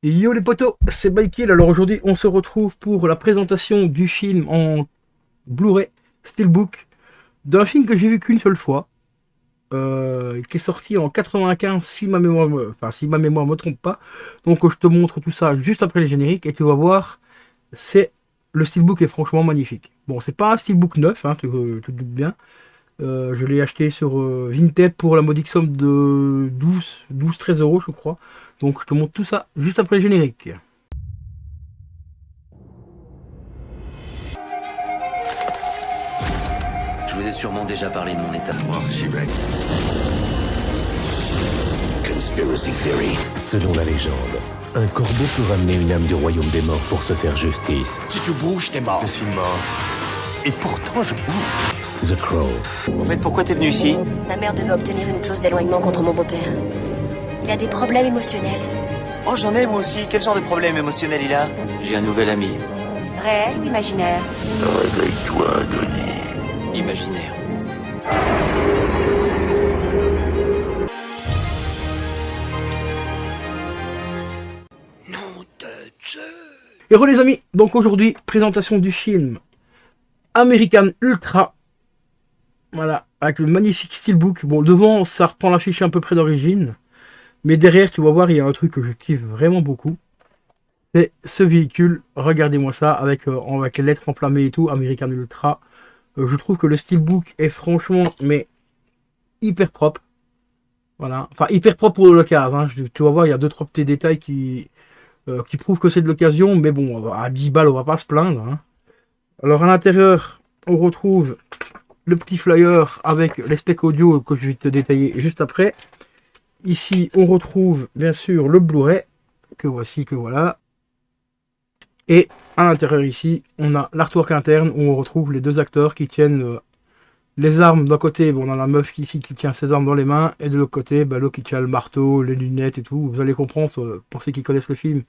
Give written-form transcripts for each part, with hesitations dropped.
Yo les potos, c'est Mikey. Alors aujourd'hui on se retrouve pour la présentation du film en Blu-ray Steelbook d'un film que j'ai vu qu'une seule fois, qui est sorti en 95 si ma mémoire me trompe pas. Donc je te montre tout ça juste après les génériques et tu vas voir, c'est le Steelbook est franchement magnifique. Bon, c'est pas un Steelbook neuf, hein, tu te doutes bien. Je l'ai acheté sur Vinted pour la modique somme de 13 euros je crois. Donc je te montre tout ça juste après le générique. Je vous ai sûrement déjà parlé de mon état. Conspiracy theory. Selon la légende, un corbeau peut ramener une âme du royaume des morts pour se faire justice. Si tu bouges, t'es mort. Je suis mort. Et pourtant, je bouge. The Crow. En fait, pourquoi t'es venu ici? Ma mère devait obtenir une clause d'éloignement contre mon beau-père. Il a des problèmes émotionnels. Oh, j'en ai moi aussi. Quel genre de problème émotionnel il a? J'ai un nouvel ami. Réel ou imaginaire? Réveille-toi, Denis. Imaginaire. Et re les amis, donc aujourd'hui, présentation du film American Ultra. Voilà, avec le magnifique steelbook. Bon, devant, ça reprend l'affiche à peu près d'origine. Mais derrière, tu vas voir, il y a un truc que je kiffe vraiment beaucoup. C'est ce véhicule. Regardez-moi ça, avec les lettres enflammées et tout, American Ultra. Je trouve que le steelbook est franchement, mais hyper propre. Voilà, enfin hyper propre pour l'occasion. Hein. Tu vas voir, il y a 2-3 petits détails qui prouvent que c'est de l'occasion. Mais bon, à 10 balles, on va pas se plaindre. Hein. Alors à l'intérieur, on retrouve le petit flyer avec les specs audio que je vais te détailler juste après. Ici, on retrouve bien sûr le Blu-ray, que voici, que voilà. Et à l'intérieur ici, on a l'artwork interne où on retrouve les deux acteurs qui tiennent les armes. D'un côté, bon, on a la meuf ici qui tient ses armes dans les mains, et de l'autre côté, l'autre qui tient le marteau, les lunettes et tout. Vous allez comprendre, pour ceux qui connaissent le film,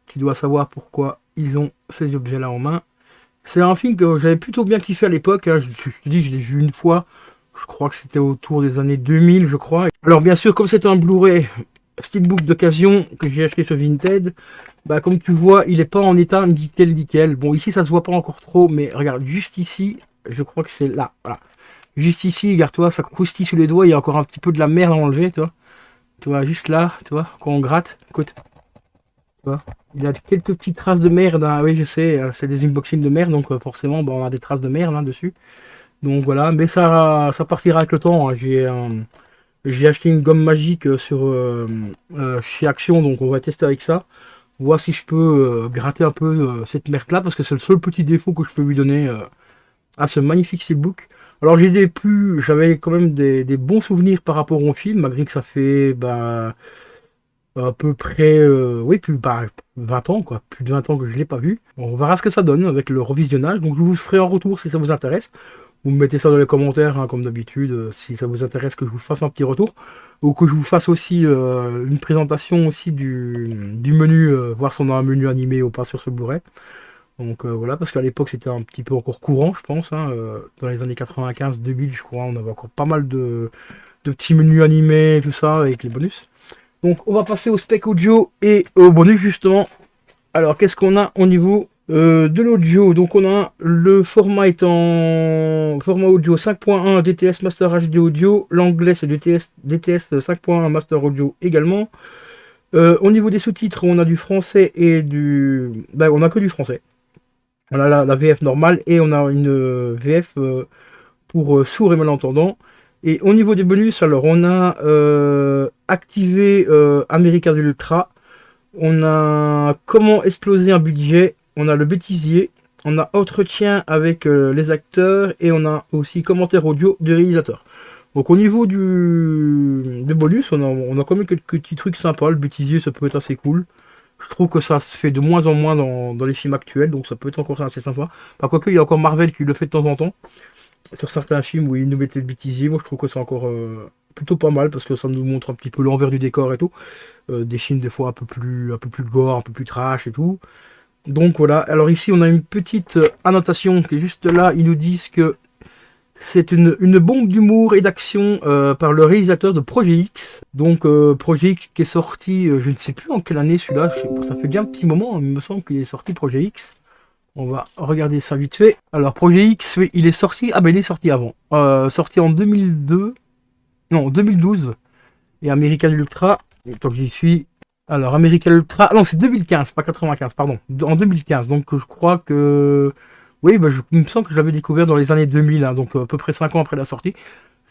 tu dois savoir pourquoi ils ont ces objets-là en main. C'est un film que j'avais plutôt bien kiffé à l'époque. Hein. Je te dis, je l'ai vu une fois. Je crois que c'était autour des années 2000, je crois. Alors bien sûr, comme c'est un Blu-ray Steelbook d'occasion que j'ai acheté sur Vinted, comme tu vois, il n'est pas en état nickel. Bon, ici, ça se voit pas encore trop, mais regarde, juste ici, je crois que c'est là. Voilà. Juste ici, regarde-toi, ça croustille sous les doigts. Il y a encore un petit peu de la merde à enlever, tu vois. Tu vois, juste là, tu vois, quand on gratte, écoute. Tu vois, il y a quelques petites traces de merde. Hein. Oui, je sais, c'est des unboxings de merde, donc forcément, on a des traces de merde hein, dessus. Donc voilà, mais ça partira avec le temps. Hein. J'ai acheté une gomme magique chez Action, donc on va tester avec ça. Voir si je peux gratter un peu cette merde là, parce que c'est le seul petit défaut que je peux lui donner à ce magnifique steelbook. Alors j'avais quand même des bons souvenirs par rapport au film, malgré que ça fait à peu près oui, 20 ans, quoi. Plus de 20 ans que je ne l'ai pas vu. On verra ce que ça donne avec le revisionnage. Donc je vous ferai un retour si ça vous intéresse. Vous me mettez ça dans les commentaires, hein, comme d'habitude, si ça vous intéresse que je vous fasse un petit retour. Ou que je vous fasse aussi une présentation aussi du menu, voir si on a un menu animé ou pas sur ce Blu-ray. Donc voilà, parce qu'à l'époque c'était un petit peu encore courant, je pense. Hein, dans les années 95-2000, je crois, on avait encore pas mal de petits menus animés, tout ça, avec les bonus. Donc on va passer au spec audio et au bonus justement. Alors qu'est-ce qu'on a au niveau de l'audio? Donc on a le format est en format audio 5.1 DTS Master HD Audio. L'anglais c'est DTS 5.1 Master Audio également. Au niveau des sous-titres, on a du français et on a que du français. On a la VF normale et on a une VF pour sourds et malentendants. Et au niveau des bonus, alors on a activé American Ultra, on a comment exploser un budget, on a le bêtisier, on a entretien avec les acteurs et on a aussi commentaire audio du réalisateur. Donc au niveau des bonus, on a quand même quelques petits trucs sympas. Le bêtisier, ça peut être assez cool. Je trouve que ça se fait de moins en moins dans les films actuels, donc ça peut être encore assez sympa. Quoique, il y a encore Marvel qui le fait de temps en temps. Sur certains films où ils nous mettaient le bêtisier, moi je trouve que c'est encore plutôt pas mal parce que ça nous montre un petit peu l'envers du décor et tout. Des films des fois un peu plus gore, un peu plus trash et tout. Donc voilà, alors ici on a une petite annotation qui est juste là. Ils nous disent que C'est une bombe d'humour et d'action par le réalisateur de Projet X. Donc Projet X qui est sorti, je ne sais plus en quelle année celui-là, ça fait bien un petit moment, il me semble qu'il est sorti Projet X. On va regarder ça vite fait. Alors Projet X, oui, il est sorti, ah ben il est sorti avant. Sorti en 2002, non 2012. Et American Ultra, tant que j'y suis. Alors American Ultra, ah non c'est 2015, pas 95, pardon. En 2015, donc je crois que... Oui, bah, il me semble que je l'avais découvert dans les années 2000, hein, donc à peu près 5 ans après la sortie.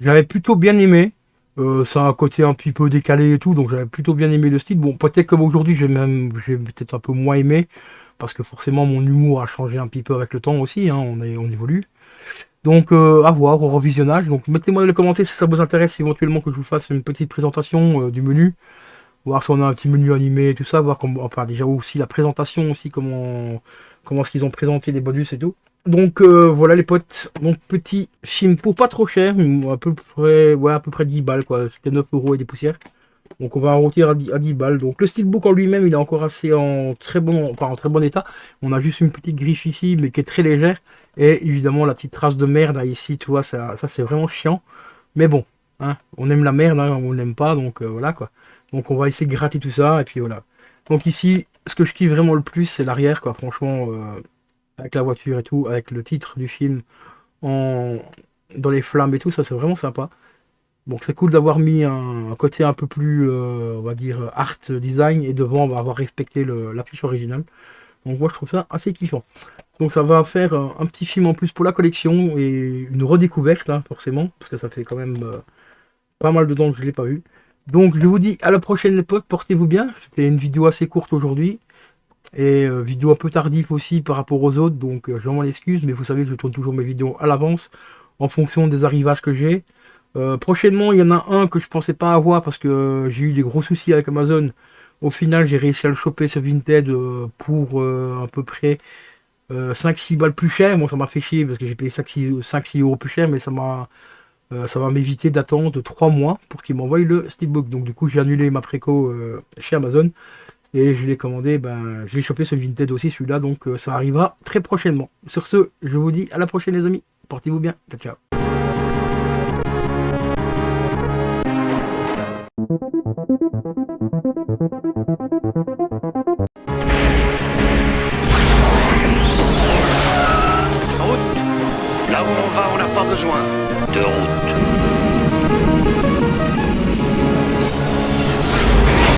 J'avais plutôt bien aimé. Ça a un côté un petit peu décalé et tout, donc j'avais plutôt bien aimé le style. Bon, peut-être comme aujourd'hui, j'ai peut-être un peu moins aimé, parce que forcément mon humour a changé un petit peu avec le temps aussi, hein, on évolue. Donc à voir au revisionnage. Donc mettez-moi dans les commentaires si ça vous intéresse éventuellement que je vous fasse une petite présentation du menu. Voir si on a un petit menu animé et tout ça, voir comment, enfin déjà aussi la présentation aussi, comment est-ce qu'ils ont présenté les bonus et tout. Donc voilà les potes, donc petit film pour pas trop cher, à peu près 10 balles quoi, c'était 9 € et des poussières. Donc on va en retirer à 10 balles. Donc le steelbook en lui-même il est encore assez en très bon état. On a juste une petite griffe ici mais qui est très légère. Et évidemment la petite trace de merde ici, tu vois, ça c'est vraiment chiant. Mais bon, hein, on aime la merde, hein, on l'aime pas, donc voilà quoi. Donc on va essayer de gratter tout ça et puis voilà. Donc ici, ce que je kiffe vraiment le plus c'est l'arrière quoi, franchement, avec la voiture et tout, avec le titre du film dans les flammes et tout, ça c'est vraiment sympa. Donc c'est cool d'avoir mis un côté un peu plus, on va dire, art design, et devant on va avoir respecté l'affiche originale. Donc moi je trouve ça assez kiffant. Donc ça va faire un petit film en plus pour la collection, et une redécouverte, hein, forcément, parce que ça fait quand même pas mal de temps que je ne l'ai pas vu. Donc je vous dis à la prochaine les potes, portez-vous bien. C'était une vidéo assez courte aujourd'hui, et vidéo un peu tardive aussi par rapport aux autres, donc je m'en excuse, mais vous savez que je tourne toujours mes vidéos à l'avance, en fonction des arrivages que j'ai. Prochainement, il y en a un que je pensais pas avoir parce que j'ai eu des gros soucis avec Amazon. Au final, j'ai réussi à le choper ce Vinted pour à peu près 5-6 balles plus cher. Bon, ça m'a fait chier parce que j'ai payé 5-6 € plus cher, mais ça va m'éviter d'attendre 3 mois pour qu'ils m'envoient le steelbook. Donc du coup, j'ai annulé ma préco chez Amazon et je l'ai commandé. Je l'ai chopé ce Vinted aussi, celui-là. Donc ça arrivera très prochainement. Sur ce, je vous dis à la prochaine les amis. Portez-vous bien. Ciao, ciao. Route. Là où on va, on n'a pas besoin de route.